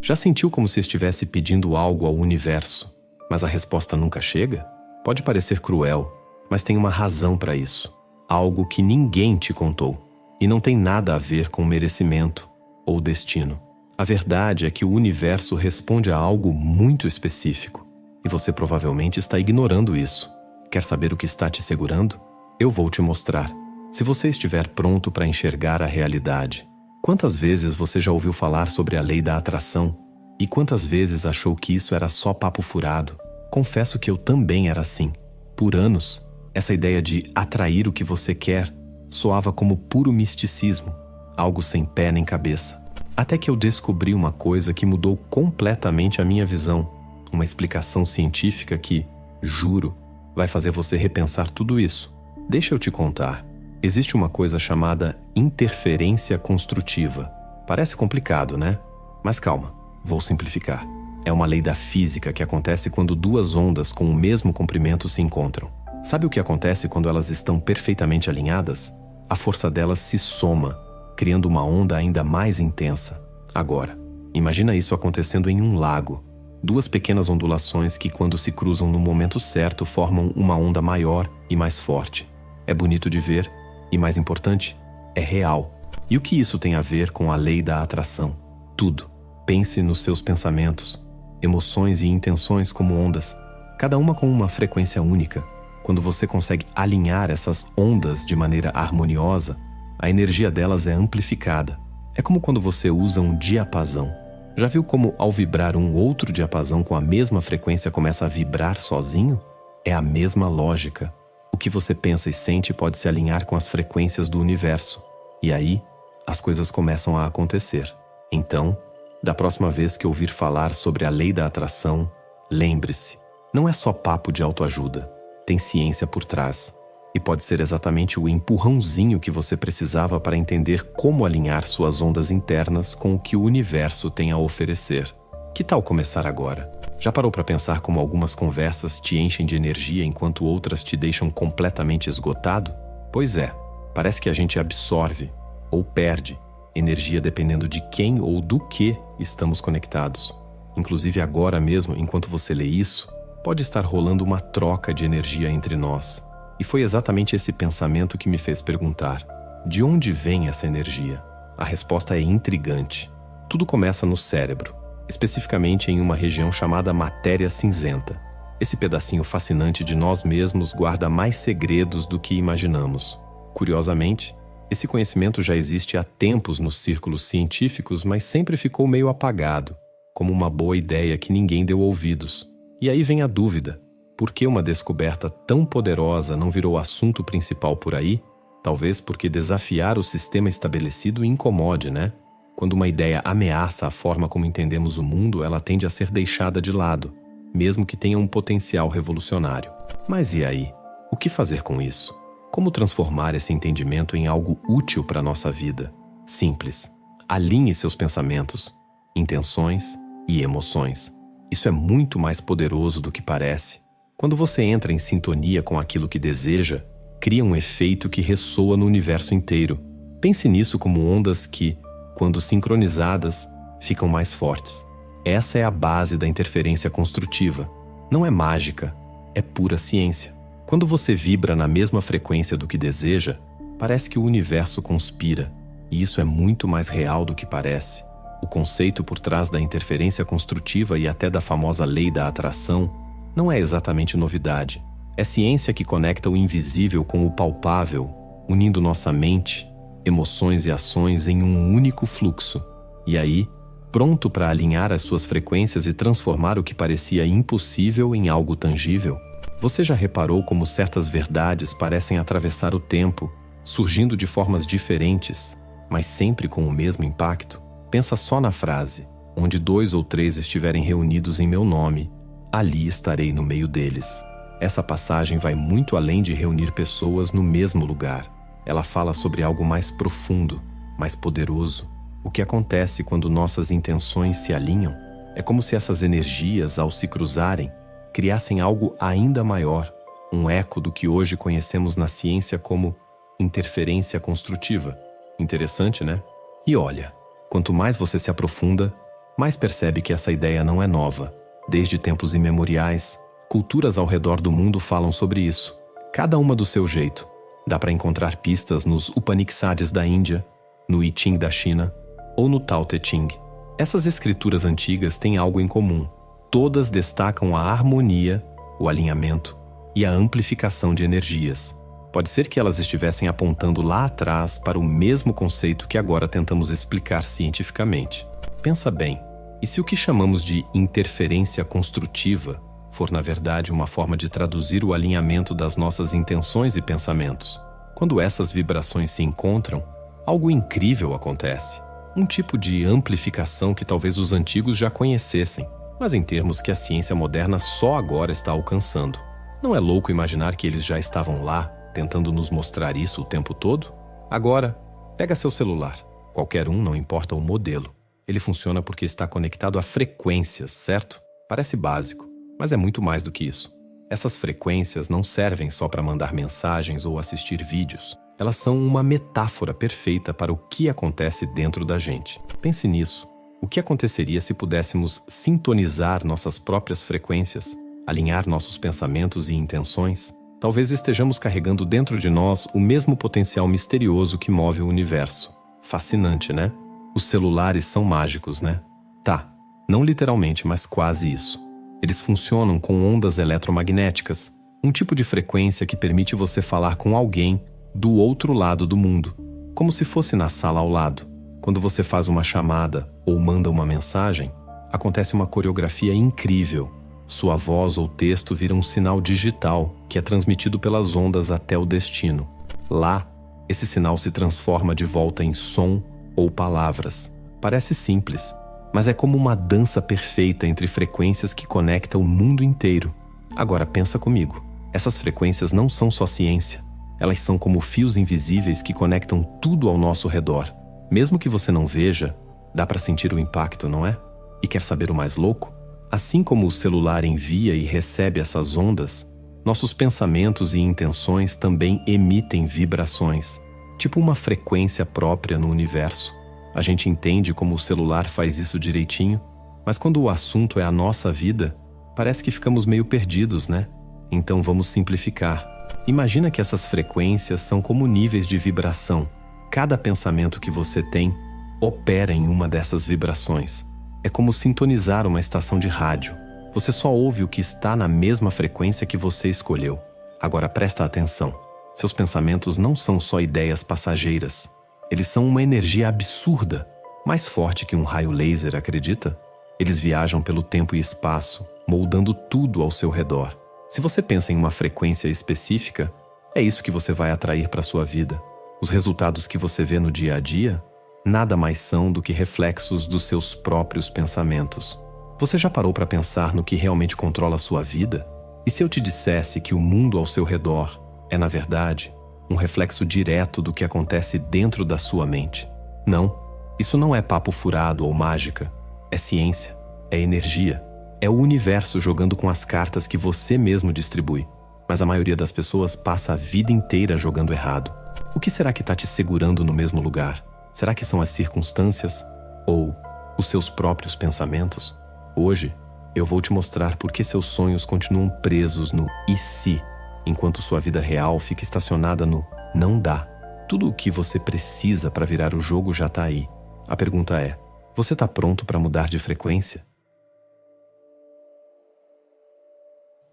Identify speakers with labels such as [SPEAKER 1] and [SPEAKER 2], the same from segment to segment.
[SPEAKER 1] Já sentiu como se estivesse pedindo algo ao universo, mas a resposta nunca chega? Pode parecer cruel, mas tem uma razão para isso. Algo que ninguém te contou. E não tem nada a ver com merecimento ou destino. A verdade é que o universo responde a algo muito específico. E você provavelmente está ignorando isso. Quer saber o que está te segurando? Eu vou te mostrar. Se você estiver pronto para enxergar a realidade. Quantas vezes você já ouviu falar sobre a lei da atração? E quantas vezes achou que isso era só papo furado? Confesso que eu também era assim. Por anos, essa ideia de atrair o que você quer soava como puro misticismo, algo sem pé nem cabeça. Até que eu descobri uma coisa que mudou completamente a minha visão. Uma explicação científica que, juro, vai fazer você repensar tudo isso. Deixa eu te contar. Existe uma coisa chamada interferência construtiva. Parece complicado, né? Mas calma, vou simplificar. É uma lei da física que acontece quando duas ondas com o mesmo comprimento se encontram. Sabe o que acontece quando elas estão perfeitamente alinhadas? A força delas se soma, criando uma onda ainda mais intensa. Agora, imagina isso acontecendo em um lago. Duas pequenas ondulações que, quando se cruzam no momento certo, formam uma onda maior e mais forte. É bonito de ver e, mais importante, é real. E o que isso tem a ver com a lei da atração? Tudo. Pense nos seus pensamentos, emoções e intenções como ondas, cada uma com uma frequência única. Quando você consegue alinhar essas ondas de maneira harmoniosa, a energia delas é amplificada. É como quando você usa um diapasão. Já viu como, ao vibrar um outro diapasão com a mesma frequência, começa a vibrar sozinho? É a mesma lógica. O que você pensa e sente pode se alinhar com as frequências do universo. E aí, as coisas começam a acontecer. Então, da próxima vez que ouvir falar sobre a lei da atração, lembre-se, não é só papo de autoajuda. Tem ciência por trás. E pode ser exatamente o empurrãozinho que você precisava para entender como alinhar suas ondas internas com o que o universo tem a oferecer. Que tal começar agora? Já parou para pensar como algumas conversas te enchem de energia enquanto outras te deixam completamente esgotado? Pois é, parece que a gente absorve ou perde energia dependendo de quem ou do que estamos conectados. Inclusive agora mesmo, enquanto você lê isso, pode estar rolando uma troca de energia entre nós. E foi exatamente esse pensamento que me fez perguntar: de onde vem essa energia? A resposta é intrigante. Tudo começa no cérebro, especificamente em uma região chamada matéria cinzenta. Esse pedacinho fascinante de nós mesmos guarda mais segredos do que imaginamos. Curiosamente, esse conhecimento já existe há tempos nos círculos científicos, mas sempre ficou meio apagado, como uma boa ideia que ninguém deu ouvidos. E aí vem a dúvida: por que uma descoberta tão poderosa não virou assunto principal por aí? Talvez porque desafiar o sistema estabelecido incomode, né? Quando uma ideia ameaça a forma como entendemos o mundo, ela tende a ser deixada de lado, mesmo que tenha um potencial revolucionário. Mas e aí? O que fazer com isso? Como transformar esse entendimento em algo útil para a nossa vida? Simples. Alinhe seus pensamentos, intenções e emoções. Isso é muito mais poderoso do que parece. Quando você entra em sintonia com aquilo que deseja, cria um efeito que ressoa no universo inteiro. Pense nisso como ondas que, quando sincronizadas, ficam mais fortes. Essa é a base da interferência construtiva. Não é mágica, é pura ciência. Quando você vibra na mesma frequência do que deseja, parece que o universo conspira, e isso é muito mais real do que parece. O conceito por trás da interferência construtiva e até da famosa lei da atração não é exatamente novidade. É ciência que conecta o invisível com o palpável, unindo nossa mente, emoções e ações em um único fluxo. E aí, pronto para alinhar as suas frequências e transformar o que parecia impossível em algo tangível? Você já reparou como certas verdades parecem atravessar o tempo, surgindo de formas diferentes, mas sempre com o mesmo impacto? Pensa só na frase: onde 2 ou 3 estiverem reunidos em meu nome, ali estarei no meio deles. Essa passagem vai muito além de reunir pessoas no mesmo lugar. Ela fala sobre algo mais profundo, mais poderoso. O que acontece quando nossas intenções se alinham? É como se essas energias, ao se cruzarem, criassem algo ainda maior, um eco do que hoje conhecemos na ciência como interferência construtiva. Interessante, né? E olha, quanto mais você se aprofunda, mais percebe que essa ideia não é nova. Desde tempos imemoriais, culturas ao redor do mundo falam sobre isso, cada uma do seu jeito. Dá para encontrar pistas nos Upanishads da Índia, no I Ching da China ou no Tao Te Ching. Essas escrituras antigas têm algo em comum. Todas destacam a harmonia, o alinhamento e a amplificação de energias. Pode ser que elas estivessem apontando lá atrás para o mesmo conceito que agora tentamos explicar cientificamente. Pensa bem, e se o que chamamos de interferência construtiva for, na verdade, uma forma de traduzir o alinhamento das nossas intenções e pensamentos? Quando essas vibrações se encontram, algo incrível acontece. Um tipo de amplificação que talvez os antigos já conhecessem, mas em termos que a ciência moderna só agora está alcançando. Não é louco imaginar que eles já estavam lá, tentando nos mostrar isso o tempo todo? Agora, pega seu celular. Qualquer um, não importa o modelo. Ele funciona porque está conectado a frequências, certo? Parece básico, mas é muito mais do que isso. Essas frequências não servem só para mandar mensagens ou assistir vídeos. Elas são uma metáfora perfeita para o que acontece dentro da gente. Pense nisso. O que aconteceria se pudéssemos sintonizar nossas próprias frequências, alinhar nossos pensamentos e intenções? Talvez estejamos carregando dentro de nós o mesmo potencial misterioso que move o universo. Fascinante, né? Os celulares são mágicos, né? Tá, não literalmente, mas quase isso. Eles funcionam com ondas eletromagnéticas, um tipo de frequência que permite você falar com alguém do outro lado do mundo, como se fosse na sala ao lado. Quando você faz uma chamada ou manda uma mensagem, acontece uma coreografia incrível. Sua voz ou texto vira um sinal digital que é transmitido pelas ondas até o destino. Lá, esse sinal se transforma de volta em som ou palavras. Parece simples, mas é como uma dança perfeita entre frequências que conecta o mundo inteiro. Agora pensa comigo, essas frequências não são só ciência. Elas são como fios invisíveis que conectam tudo ao nosso redor. Mesmo que você não veja, dá para sentir o impacto, não é? E quer saber o mais louco? Assim como o celular envia e recebe essas ondas, nossos pensamentos e intenções também emitem vibrações, tipo uma frequência própria no universo. A gente entende como o celular faz isso direitinho, mas quando o assunto é a nossa vida, parece que ficamos meio perdidos, né? Então vamos simplificar. Imagina que essas frequências são como níveis de vibração. Cada pensamento que você tem opera em uma dessas vibrações. É como sintonizar uma estação de rádio. Você só ouve o que está na mesma frequência que você escolheu. Agora presta atenção. Seus pensamentos não são só ideias passageiras. Eles são uma energia absurda, mais forte que um raio laser, acredita? Eles viajam pelo tempo e espaço, moldando tudo ao seu redor. Se você pensa em uma frequência específica, é isso que você vai atrair para a sua vida. Os resultados que você vê no dia a dia nada mais são do que reflexos dos seus próprios pensamentos. Você já parou para pensar no que realmente controla a sua vida? E se eu te dissesse que o mundo ao seu redor é, na verdade, um reflexo direto do que acontece dentro da sua mente? Não, isso não é papo furado ou mágica. É ciência, é energia. É o universo jogando com as cartas que você mesmo distribui. Mas a maioria das pessoas passa a vida inteira jogando errado. O que será que está te segurando no mesmo lugar? Será que são as circunstâncias? Ou os seus próprios pensamentos? Hoje, eu vou te mostrar por que seus sonhos continuam presos no "e se", enquanto sua vida real fica estacionada no "não dá". Tudo o que você precisa para virar o jogo já está aí. A pergunta é, você está pronto para mudar de frequência?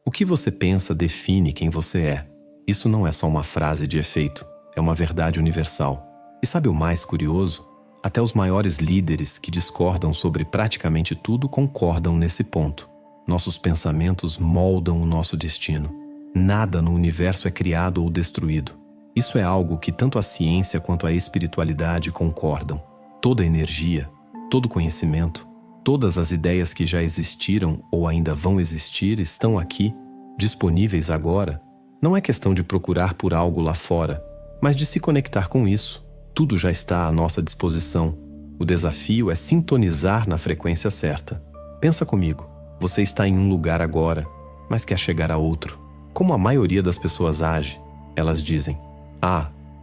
[SPEAKER 1] O que você pensa define quem você é. Isso não é só uma frase de efeito, é uma verdade universal. E sabe o mais curioso? Até os maiores líderes que discordam sobre praticamente tudo concordam nesse ponto. Nossos pensamentos moldam o nosso destino. Nada no universo é criado ou destruído. Isso é algo que tanto a ciência quanto a espiritualidade concordam. Toda energia, todo conhecimento, todas as ideias que já existiram ou ainda vão existir estão aqui, disponíveis agora. Não é questão de procurar por algo lá fora, mas de se conectar com isso. Tudo já está à nossa disposição. O desafio é sintonizar na frequência certa. Pensa comigo, você está em um lugar agora, mas quer chegar a outro. Como a maioria das pessoas age? Elas dizem,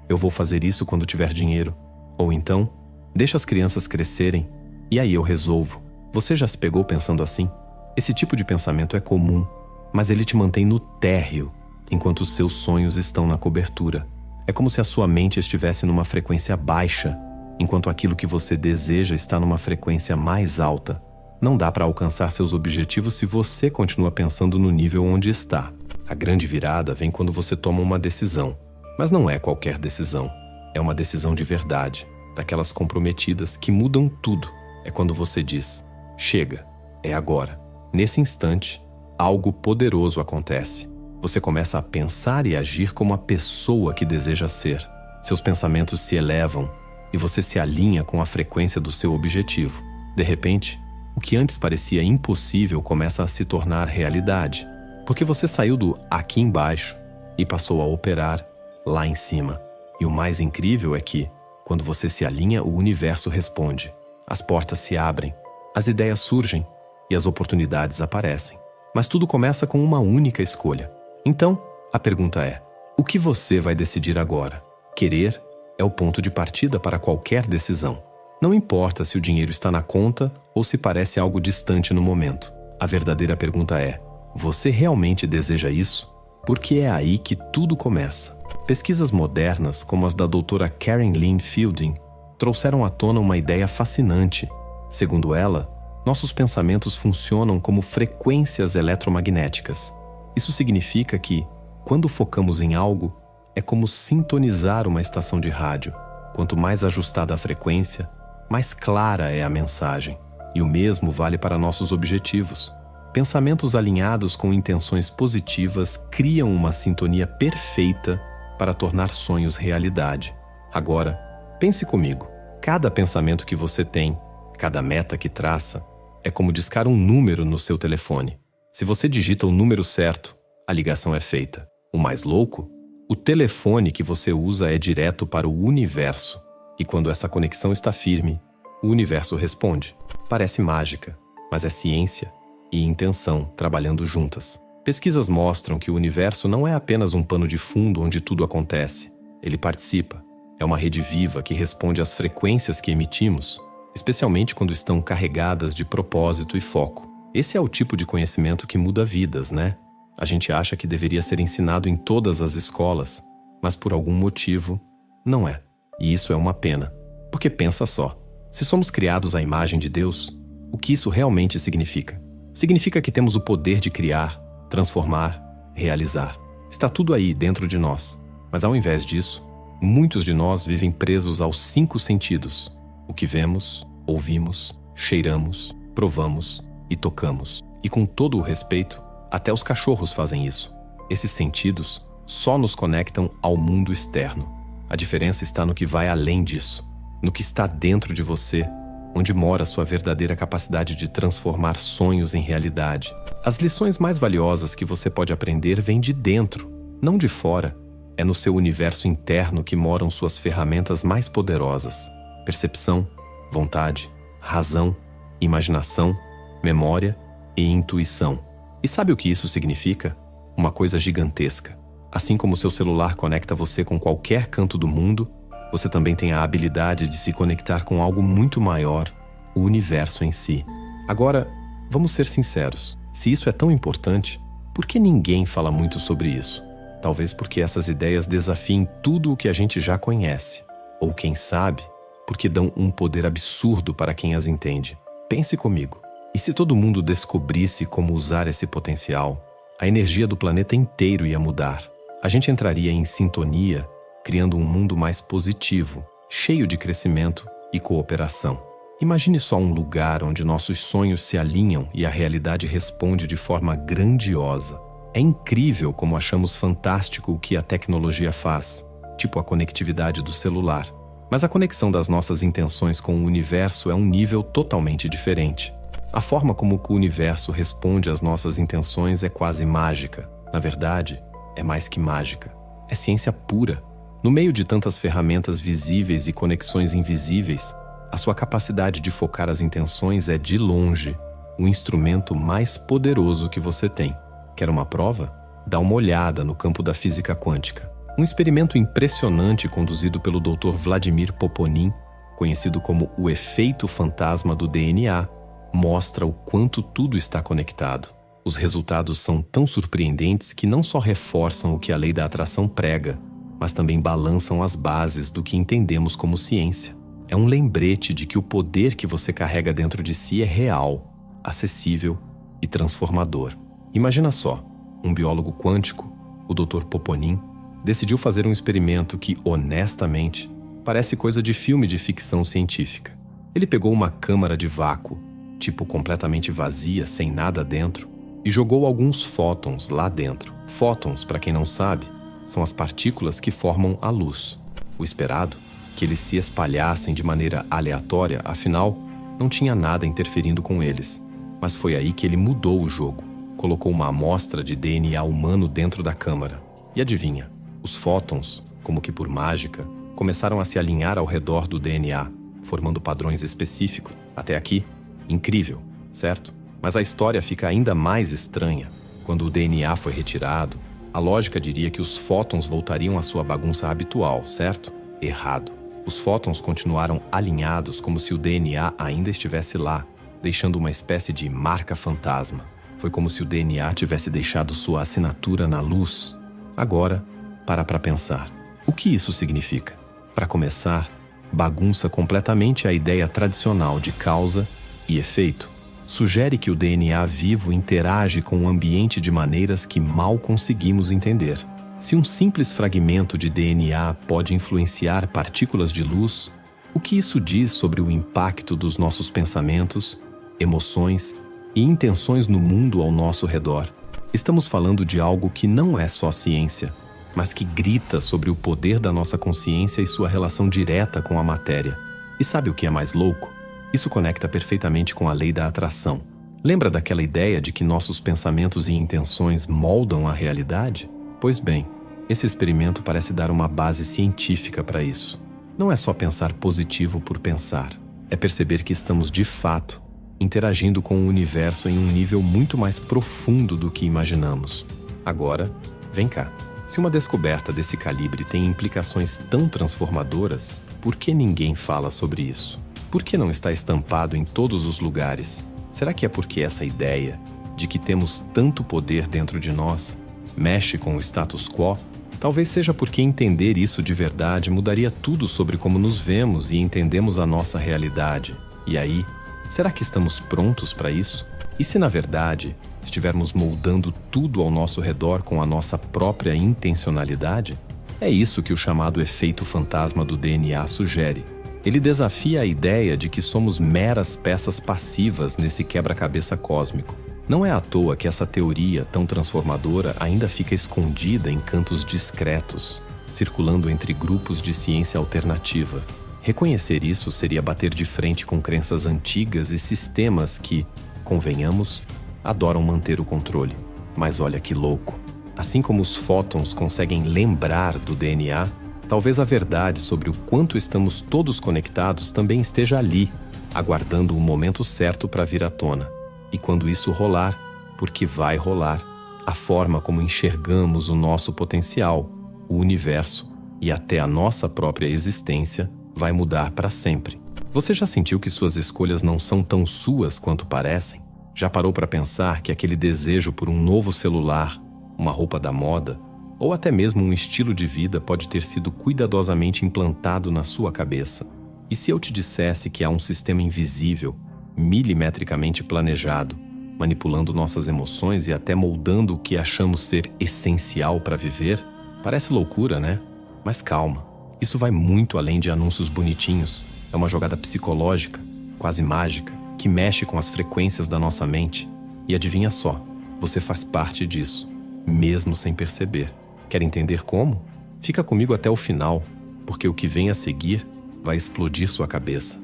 [SPEAKER 1] eu vou fazer isso quando tiver dinheiro. Ou então, deixa as crianças crescerem, e aí eu resolvo. Você já se pegou pensando assim? Esse tipo de pensamento é comum, mas ele te mantém no térreo, enquanto os seus sonhos estão na cobertura. É como se a sua mente estivesse numa frequência baixa, enquanto aquilo que você deseja está numa frequência mais alta. Não dá para alcançar seus objetivos se você continua pensando no nível onde está. A grande virada vem quando você toma uma decisão. Mas não é qualquer decisão. É uma decisão de verdade, daquelas comprometidas que mudam tudo. É quando você diz: chega, é agora. Nesse instante, algo poderoso acontece. Você começa a pensar e agir como a pessoa que deseja ser. Seus pensamentos se elevam e você se alinha com a frequência do seu objetivo. De repente, o que antes parecia impossível começa a se tornar realidade, porque você saiu do aqui embaixo e passou a operar lá em cima. E o mais incrível é que, quando você se alinha, o universo responde. As portas se abrem, as ideias surgem e as oportunidades aparecem. Mas tudo começa com uma única escolha. Então, a pergunta é: o que você vai decidir agora? Querer é o ponto de partida para qualquer decisão. Não importa se o dinheiro está na conta ou se parece algo distante no momento. A verdadeira pergunta é: você realmente deseja isso? Porque é aí que tudo começa. Pesquisas modernas, como as da doutora Karen Lynn Fielding, trouxeram à tona uma ideia fascinante. Segundo ela, nossos pensamentos funcionam como frequências eletromagnéticas. Isso significa que, quando focamos em algo, é como sintonizar uma estação de rádio. Quanto mais ajustada a frequência, mais clara é a mensagem. E o mesmo vale para nossos objetivos. Pensamentos alinhados com intenções positivas criam uma sintonia perfeita para tornar sonhos realidade. Agora, pense comigo. Cada pensamento que você tem, cada meta que traça, é como discar um número no seu telefone. Se você digita o número certo, a ligação é feita. O mais louco? O telefone que você usa é direto para o universo. E quando essa conexão está firme, o universo responde. Parece mágica, mas é ciência e intenção trabalhando juntas. Pesquisas mostram que o universo não é apenas um pano de fundo onde tudo acontece. Ele participa. É uma rede viva que responde às frequências que emitimos, especialmente quando estão carregadas de propósito e foco. Esse é o tipo de conhecimento que muda vidas, né? A gente acha que deveria ser ensinado em todas as escolas, mas por algum motivo, não é. E isso é uma pena. Porque pensa só, se somos criados à imagem de Deus, o que isso realmente significa? Significa que temos o poder de criar, transformar, realizar. Está tudo aí dentro de nós. Mas ao invés disso, muitos de nós vivem presos aos 5 sentidos. O que vemos, ouvimos, cheiramos, provamos e tocamos. E com todo o respeito, até os cachorros fazem isso. Esses sentidos só nos conectam ao mundo externo. A diferença está no que vai além disso, no que está dentro de você, onde mora sua verdadeira capacidade de transformar sonhos em realidade. As lições mais valiosas que você pode aprender vêm de dentro, não de fora. É no seu universo interno que moram suas ferramentas mais poderosas: percepção, vontade, razão, imaginação, memória e intuição. E sabe o que isso significa? Uma coisa gigantesca. Assim como seu celular conecta você com qualquer canto do mundo, você também tem a habilidade de se conectar com algo muito maior, o universo em si. Agora, vamos ser sinceros. Se isso é tão importante, por que ninguém fala muito sobre isso? Talvez porque essas ideias desafiem tudo o que a gente já conhece. Ou quem sabe, porque dão um poder absurdo para quem as entende. Pense comigo. E se todo mundo descobrisse como usar esse potencial, a energia do planeta inteiro ia mudar. A gente entraria em sintonia, criando um mundo mais positivo, cheio de crescimento e cooperação. Imagine só um lugar onde nossos sonhos se alinham e a realidade responde de forma grandiosa. É incrível como achamos fantástico o que a tecnologia faz, tipo a conectividade do celular. Mas a conexão das nossas intenções com o universo é um nível totalmente diferente. A forma como o universo responde às nossas intenções é quase mágica. Na verdade, é mais que mágica. É ciência pura. No meio de tantas ferramentas visíveis e conexões invisíveis, a sua capacidade de focar as intenções é, de longe, o instrumento mais poderoso que você tem. Quer uma prova? Dá uma olhada no campo da física quântica. Um experimento impressionante conduzido pelo Dr. Vladimir Poponin, conhecido como o efeito fantasma do DNA, mostra o quanto tudo está conectado. Os resultados são tão surpreendentes que não só reforçam o que a lei da atração prega, mas também balançam as bases do que entendemos como ciência. É um lembrete de que o poder que você carrega dentro de si é real, acessível e transformador. Imagina só, um biólogo quântico, o Dr. Poponin, decidiu fazer um experimento que, honestamente, parece coisa de filme de ficção científica. Ele pegou uma câmara de vácuo, tipo completamente vazia, sem nada dentro, e jogou alguns fótons lá dentro. Fótons, para quem não sabe, são as partículas que formam a luz. O esperado, que eles se espalhassem de maneira aleatória, afinal, não tinha nada interferindo com eles. Mas foi aí que ele mudou o jogo. Colocou uma amostra de DNA humano dentro da câmara. E adivinha, os fótons, como que por mágica, começaram a se alinhar ao redor do DNA, formando padrões específicos. Até aqui, incrível, certo? Mas a história fica ainda mais estranha. Quando o DNA foi retirado, a lógica diria que os fótons voltariam à sua bagunça habitual, certo? Errado. Os fótons continuaram alinhados como se o DNA ainda estivesse lá, deixando uma espécie de marca fantasma. Foi como se o DNA tivesse deixado sua assinatura na luz. Agora, para pensar. O que isso significa? Para começar, bagunça completamente a ideia tradicional de causa e efeito. Sugere que o DNA vivo interage com o ambiente de maneiras que mal conseguimos entender. Se um simples fragmento de DNA pode influenciar partículas de luz, o que isso diz sobre o impacto dos nossos pensamentos, emoções e intenções no mundo ao nosso redor? Estamos falando de algo que não é só ciência, mas que grita sobre o poder da nossa consciência e sua relação direta com a matéria. E sabe o que é mais louco? Isso conecta perfeitamente com a lei da atração. Lembra daquela ideia de que nossos pensamentos e intenções moldam a realidade? Pois bem, esse experimento parece dar uma base científica para isso. Não é só pensar positivo por pensar. É perceber que estamos, de fato, interagindo com o universo em um nível muito mais profundo do que imaginamos. Agora, vem cá. Se uma descoberta desse calibre tem implicações tão transformadoras, por que ninguém fala sobre isso? Por que não está estampado em todos os lugares? Será que é porque essa ideia de que temos tanto poder dentro de nós mexe com o status quo? Talvez seja porque entender isso de verdade mudaria tudo sobre como nos vemos e entendemos a nossa realidade. E aí, será que estamos prontos para isso? E se, na verdade, estivermos moldando tudo ao nosso redor com a nossa própria intencionalidade? É isso que o chamado efeito fantasma do DNA sugere. Ele desafia a ideia de que somos meras peças passivas nesse quebra-cabeça cósmico. Não é à toa que essa teoria tão transformadora ainda fica escondida em cantos discretos, circulando entre grupos de ciência alternativa. Reconhecer isso seria bater de frente com crenças antigas e sistemas que, convenhamos, adoram manter o controle. Mas olha que louco! Assim como os fótons conseguem lembrar do DNA, talvez a verdade sobre o quanto estamos todos conectados também esteja ali, aguardando o momento certo para vir à tona. E quando isso rolar, porque vai rolar, a forma como enxergamos o nosso potencial, o universo e até a nossa própria existência vai mudar para sempre. Você já sentiu que suas escolhas não são tão suas quanto parecem? Já parou para pensar que aquele desejo por um novo celular, uma roupa da moda, ou até mesmo um estilo de vida pode ter sido cuidadosamente implantado na sua cabeça? E se eu te dissesse que há um sistema invisível, milimetricamente planejado, manipulando nossas emoções e até moldando o que achamos ser essencial para viver? Parece loucura, né? Mas calma, isso vai muito além de anúncios bonitinhos. É uma jogada psicológica, quase mágica, que mexe com as frequências da nossa mente. E adivinha só, você faz parte disso, mesmo sem perceber. Quer entender como? Fica comigo até o final, porque o que vem a seguir vai explodir sua cabeça.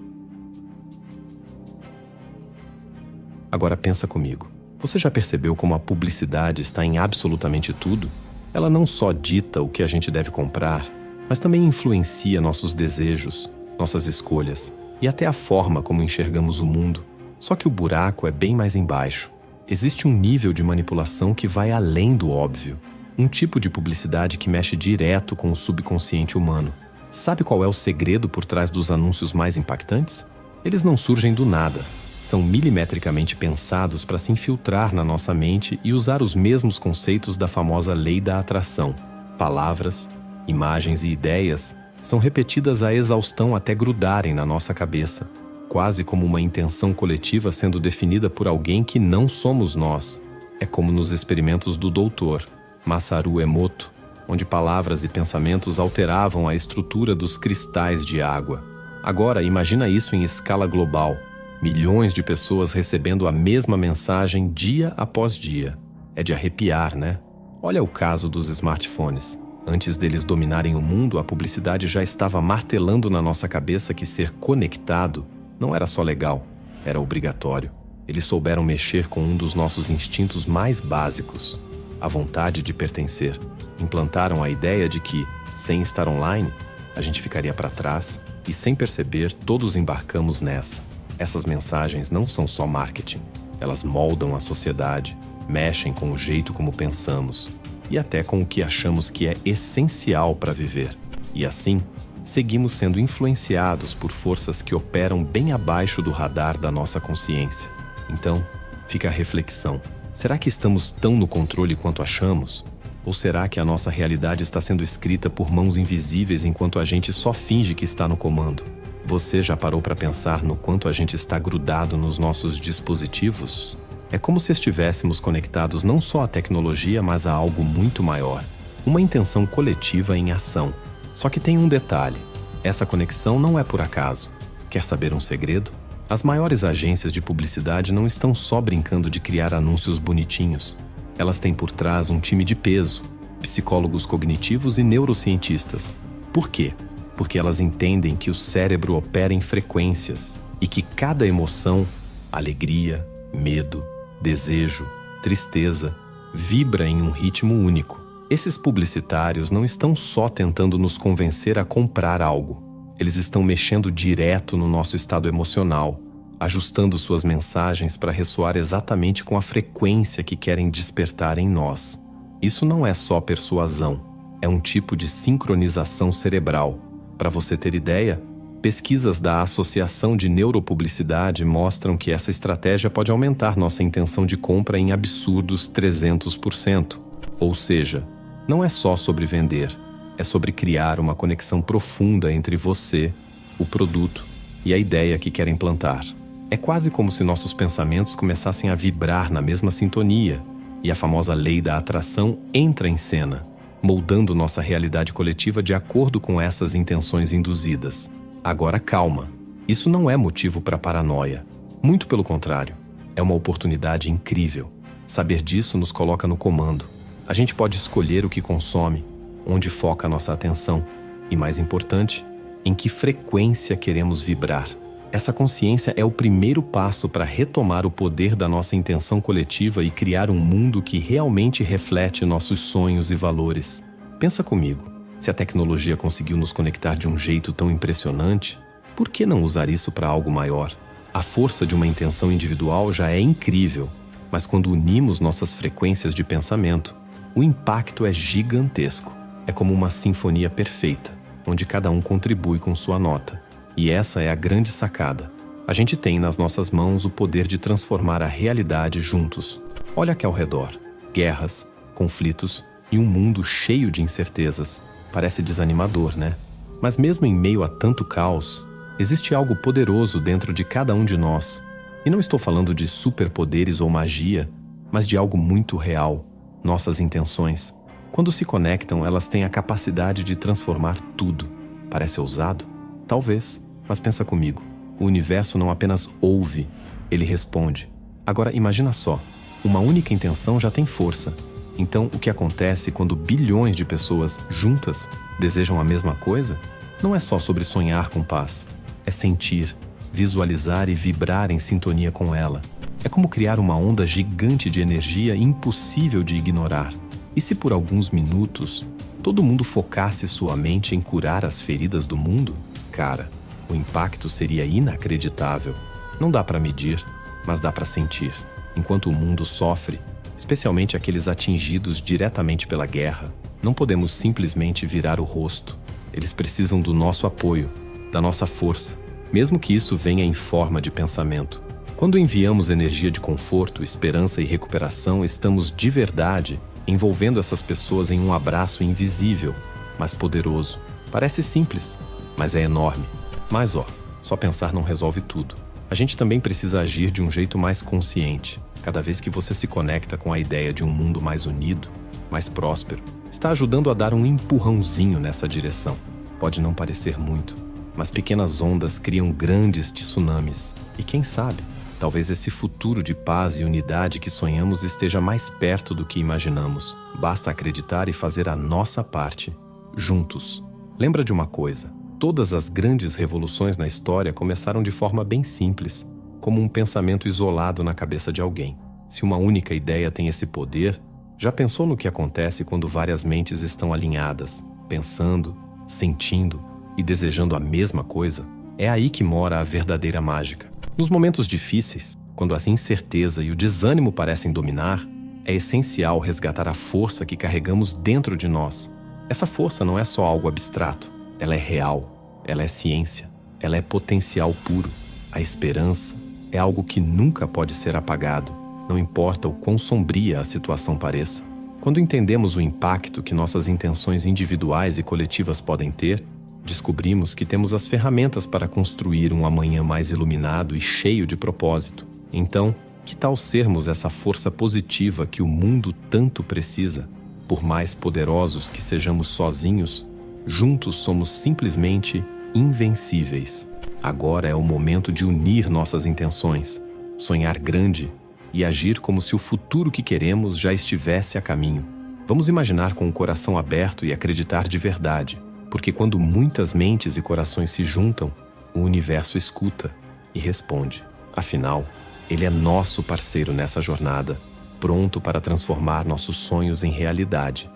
[SPEAKER 1] Agora pensa comigo. Você já percebeu como a publicidade está em absolutamente tudo? Ela não só dita o que a gente deve comprar, mas também influencia nossos desejos, nossas escolhas e até a forma como enxergamos o mundo. Só que o buraco é bem mais embaixo. Existe um nível de manipulação que vai além do óbvio. Um tipo de publicidade que mexe direto com o subconsciente humano. Sabe qual é o segredo por trás dos anúncios mais impactantes? Eles não surgem do nada. São milimetricamente pensados para se infiltrar na nossa mente e usar os mesmos conceitos da famosa lei da atração. Palavras, imagens e ideias são repetidas à exaustão até grudarem na nossa cabeça, quase como uma intenção coletiva sendo definida por alguém que não somos nós. É como nos experimentos do Dr. Masaru Emoto, onde palavras e pensamentos alteravam a estrutura dos cristais de água. Agora, imagina isso em escala global. Milhões de pessoas recebendo a mesma mensagem dia após dia. É de arrepiar, né? Olha o caso dos smartphones. Antes deles dominarem o mundo, a publicidade já estava martelando na nossa cabeça que ser conectado não era só legal, era obrigatório. Eles souberam mexer com um dos nossos instintos mais básicos, a vontade de pertencer. Implantaram a ideia de que, sem estar online, a gente ficaria para trás e, sem perceber, todos embarcamos nessa. Essas mensagens não são só marketing. Elas moldam a sociedade, mexem com o jeito como pensamos e até com o que achamos que é essencial para viver. E assim, seguimos sendo influenciados por forças que operam bem abaixo do radar da nossa consciência. Então, fica a reflexão. Será que estamos tão no controle quanto achamos? Ou será que a nossa realidade está sendo escrita por mãos invisíveis enquanto a gente só finge que está no comando? Você já parou para pensar no quanto a gente está grudado nos nossos dispositivos? É como se estivéssemos conectados não só à tecnologia, mas a algo muito maior. Uma intenção coletiva em ação. Só que tem um detalhe. Essa conexão não é por acaso. Quer saber um segredo? As maiores agências de publicidade não estão só brincando de criar anúncios bonitinhos. Elas têm por trás um time de peso, psicólogos cognitivos e neurocientistas. Por quê? Porque elas entendem que o cérebro opera em frequências e que cada emoção, alegria, medo, desejo, tristeza, vibra em um ritmo único. Esses publicitários não estão só tentando nos convencer a comprar algo. Eles estão mexendo direto no nosso estado emocional, ajustando suas mensagens para ressoar exatamente com a frequência que querem despertar em nós. Isso não é só persuasão, é um tipo de sincronização cerebral. Para você ter ideia, pesquisas da Associação de Neuropublicidade mostram que essa estratégia pode aumentar nossa intenção de compra em absurdos 300%. Ou seja, não é só sobre vender, é sobre criar uma conexão profunda entre você, o produto e a ideia que querem plantar. É quase como se nossos pensamentos começassem a vibrar na mesma sintonia e a famosa lei da atração entra em cena, moldando nossa realidade coletiva de acordo com essas intenções induzidas. Agora calma, isso não é motivo para paranoia. Muito pelo contrário, é uma oportunidade incrível. Saber disso nos coloca no comando. A gente pode escolher o que consome, onde foca a nossa atenção e, mais importante, em que frequência queremos vibrar. Essa consciência é o primeiro passo para retomar o poder da nossa intenção coletiva e criar um mundo que realmente reflete nossos sonhos e valores. Pensa comigo, se a tecnologia conseguiu nos conectar de um jeito tão impressionante, por que não usar isso para algo maior? A força de uma intenção individual já é incrível, mas quando unimos nossas frequências de pensamento, o impacto é gigantesco. É como uma sinfonia perfeita, onde cada um contribui com sua nota. E essa é a grande sacada. A gente tem nas nossas mãos o poder de transformar a realidade juntos. Olha aqui ao redor. Guerras, conflitos e um mundo cheio de incertezas. Parece desanimador, né? Mas mesmo em meio a tanto caos, existe algo poderoso dentro de cada um de nós. E não estou falando de superpoderes ou magia, mas de algo muito real. Nossas intenções. Quando se conectam, elas têm a capacidade de transformar tudo. Parece ousado? Talvez. Mas pensa comigo, o universo não apenas ouve, ele responde. Agora imagina só, uma única intenção já tem força. Então o que acontece quando bilhões de pessoas juntas desejam a mesma coisa? Não é só sobre sonhar com paz, é sentir, visualizar e vibrar em sintonia com ela. É como criar uma onda gigante de energia impossível de ignorar. E se por alguns minutos todo mundo focasse sua mente em curar as feridas do mundo? Cara, o impacto seria inacreditável. Não dá para medir, mas dá para sentir. Enquanto o mundo sofre, especialmente aqueles atingidos diretamente pela guerra, não podemos simplesmente virar o rosto. Eles precisam do nosso apoio, da nossa força, mesmo que isso venha em forma de pensamento. Quando enviamos energia de conforto, esperança e recuperação, estamos de verdade envolvendo essas pessoas em um abraço invisível, mas poderoso. Parece simples, mas é enorme. Mas só pensar não resolve tudo. A gente também precisa agir de um jeito mais consciente. Cada vez que você se conecta com a ideia de um mundo mais unido, mais próspero, está ajudando a dar um empurrãozinho nessa direção. Pode não parecer muito, mas pequenas ondas criam grandes tsunamis. E quem sabe, talvez esse futuro de paz e unidade que sonhamos esteja mais perto do que imaginamos. Basta acreditar e fazer a nossa parte, juntos. Lembra de uma coisa: todas as grandes revoluções na história começaram de forma bem simples, como um pensamento isolado na cabeça de alguém. Se uma única ideia tem esse poder, já pensou no que acontece quando várias mentes estão alinhadas, pensando, sentindo e desejando a mesma coisa? É aí que mora a verdadeira mágica. Nos momentos difíceis, quando a incerteza e o desânimo parecem dominar, é essencial resgatar a força que carregamos dentro de nós. Essa força não é só algo abstrato, ela é real, ela é ciência, ela é potencial puro. A esperança é algo que nunca pode ser apagado, não importa o quão sombria a situação pareça. Quando entendemos o impacto que nossas intenções individuais e coletivas podem ter, descobrimos que temos as ferramentas para construir um amanhã mais iluminado e cheio de propósito. Então, que tal sermos essa força positiva que o mundo tanto precisa? Por mais poderosos que sejamos sozinhos, juntos somos simplesmente invencíveis. Agora é o momento de unir nossas intenções, sonhar grande e agir como se o futuro que queremos já estivesse a caminho. Vamos imaginar com o coração aberto e acreditar de verdade, porque quando muitas mentes e corações se juntam, o universo escuta e responde. Afinal, ele é nosso parceiro nessa jornada, pronto para transformar nossos sonhos em realidade.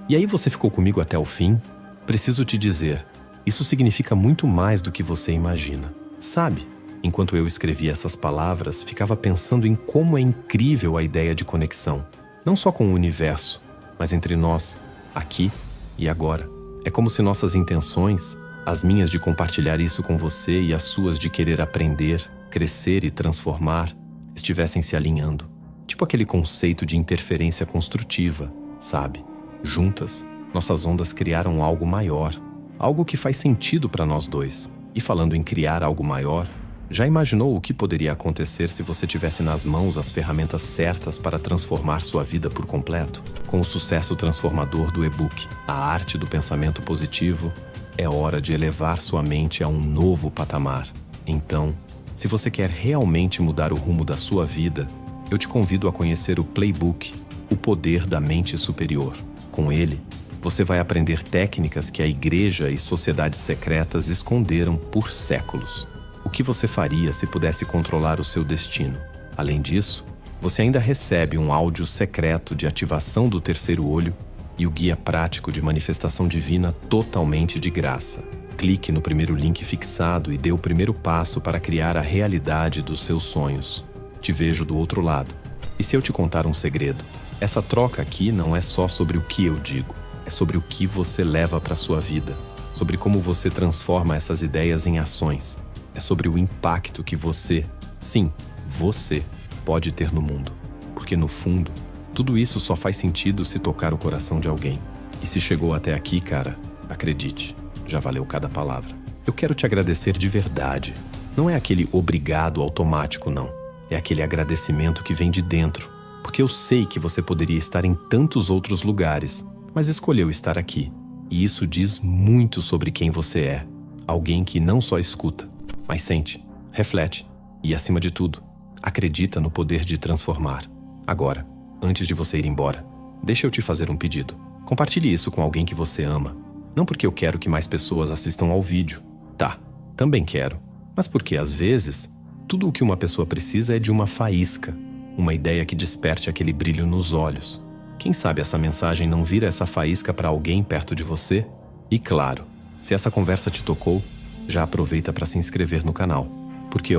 [SPEAKER 1] E aí você ficou comigo até o fim? Preciso te dizer, isso significa muito mais do que você imagina. Sabe, enquanto eu escrevia essas palavras, ficava pensando em como é incrível a ideia de conexão. Não só com o universo, mas entre nós, aqui e agora. É como se nossas intenções, as minhas de compartilhar isso com você e as suas de querer aprender, crescer e transformar, estivessem se alinhando. Tipo aquele conceito de interferência construtiva, sabe? Juntas, nossas ondas criaram algo maior, algo que faz sentido para nós dois. E falando em criar algo maior, já imaginou o que poderia acontecer se você tivesse nas mãos as ferramentas certas para transformar sua vida por completo? Com o sucesso transformador do e-book A Arte do Pensamento Positivo, é hora de elevar sua mente a um novo patamar. Então, se você quer realmente mudar o rumo da sua vida, eu te convido a conhecer o Playbook, O Poder da Mente Superior. Com ele, você vai aprender técnicas que a igreja e sociedades secretas esconderam por séculos. O que você faria se pudesse controlar o seu destino? Além disso, você ainda recebe um áudio secreto de ativação do terceiro olho e o guia prático de manifestação divina totalmente de graça. Clique no primeiro link fixado e dê o primeiro passo para criar a realidade dos seus sonhos. Te vejo do outro lado. E se eu te contar um segredo? Essa troca aqui não é só sobre o que eu digo, é sobre o que você leva para sua vida, sobre como você transforma essas ideias em ações. É sobre o impacto que você, sim, você, pode ter no mundo. Porque no fundo, tudo isso só faz sentido se tocar o coração de alguém. E se chegou até aqui, cara, acredite, já valeu cada palavra. Eu quero te agradecer de verdade. Não é aquele obrigado automático, não. É aquele agradecimento que vem de dentro. Porque eu sei que você poderia estar em tantos outros lugares, mas escolheu estar aqui. E isso diz muito sobre quem você é. Alguém que não só escuta, mas sente, reflete e, acima de tudo, acredita no poder de transformar. Agora, antes de você ir embora, deixa eu te fazer um pedido. Compartilhe isso com alguém que você ama. Não porque eu quero que mais pessoas assistam ao vídeo. Tá, também quero. Mas porque, às vezes, tudo o que uma pessoa precisa é de uma faísca. Uma ideia que desperte aquele brilho nos olhos. Quem sabe essa mensagem não vira essa faísca para alguém perto de você? E claro, se essa conversa te tocou, já aproveita para se inscrever no canal. Porque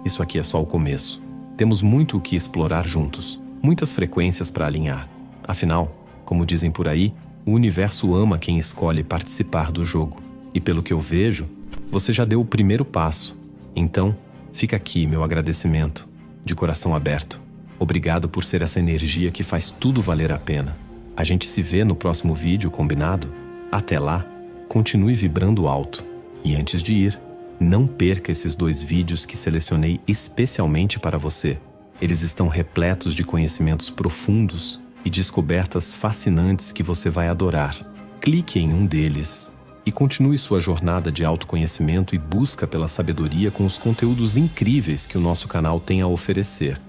[SPEAKER 1] isso aqui é só o começo. Temos muito o que explorar juntos, muitas frequências para alinhar. Afinal, como dizem por aí, o universo ama quem escolhe participar do jogo. E pelo que eu vejo, você já deu o primeiro passo. Então, fica aqui meu agradecimento, de coração aberto. Obrigado por ser essa energia que faz tudo valer a pena. A gente se vê no próximo vídeo, combinado? Até lá, continue vibrando alto. E antes de ir, não perca esses 2 vídeos que selecionei especialmente para você. Eles estão repletos de conhecimentos profundos e descobertas fascinantes que você vai adorar. Clique em um deles e continue sua jornada de autoconhecimento e busca pela sabedoria com os conteúdos incríveis que o nosso canal tem a oferecer.